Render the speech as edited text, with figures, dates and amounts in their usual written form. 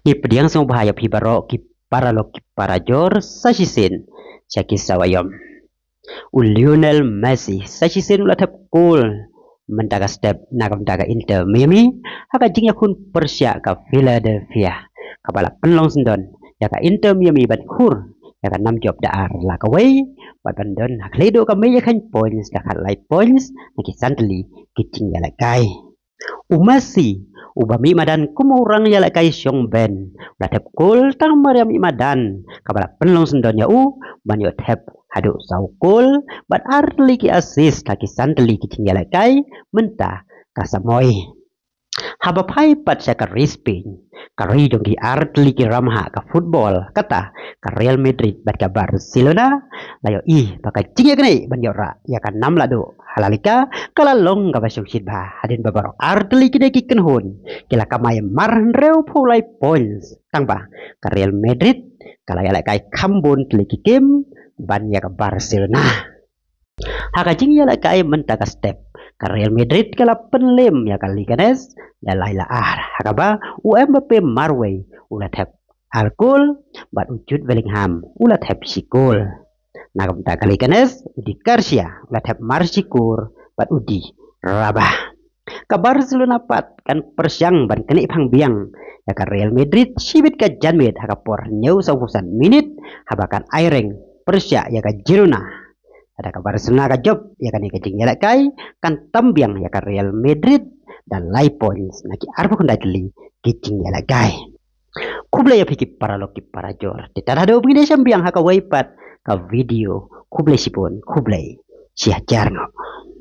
Ipediang song bahaya pibaro ki paralok ki parajor sasisin syaki sawayom. Lionel Messi sasisin ulatap kul mendaga step nagam daga Inter Miami haka jingya kun Persia ka Philadelphia kabala penlong sendon ya ka Inter Miami bat kur ya ka nam job daar la ka wei bat bandon hak ledo ka meya kan points da kan light points naki santli kiting ya la kai Umasi ubami madan kumurang ya la kai syong ben ulatap kul tang mariam imadan kabala penlong sendon ya banyo tap hadu saukul bat arli ki asis kaki santli ki tinggal kai mentah kasamoy haba pai pat sa ka risping kari dong ki arli ki ramha ka football kata ka Real Madrid bat ka Barcelona layo pakai cingya kene banjora ya kan nam lado halalika kala long ka basung sidba hadin babaro arli ki deki kenhun kila kamay marhan reu pulai points tangba ka Real Madrid kala ya kai kambun tliki game ban ya ka Barcelona haka jing ya kai mentaka step ka Real Madrid kala penlem ya ka Liganes ya laila haka ba Mbappe Marway ulat hep alkul bat ujud Bellingham ulat hep sikul nagam ta ka Liganes udi Garcia ulat hep marsikur bat udi rabah ka Barcelona pat kan persyang ban kene pang biang ya ka Real Madrid sibit ka janmet haka por nyau 90 minit habakan aireng Persia ya ka Girona ada ka Barcelona ka job ya kan ka jing ya kai kan tambiang ya ka Real Madrid dan lai points naki arba kun dajli kicing ya kai kubla ya piki paralok ki parajor tetara do begini sambiang haka waipat ka video kublai sipun kublai sia jarno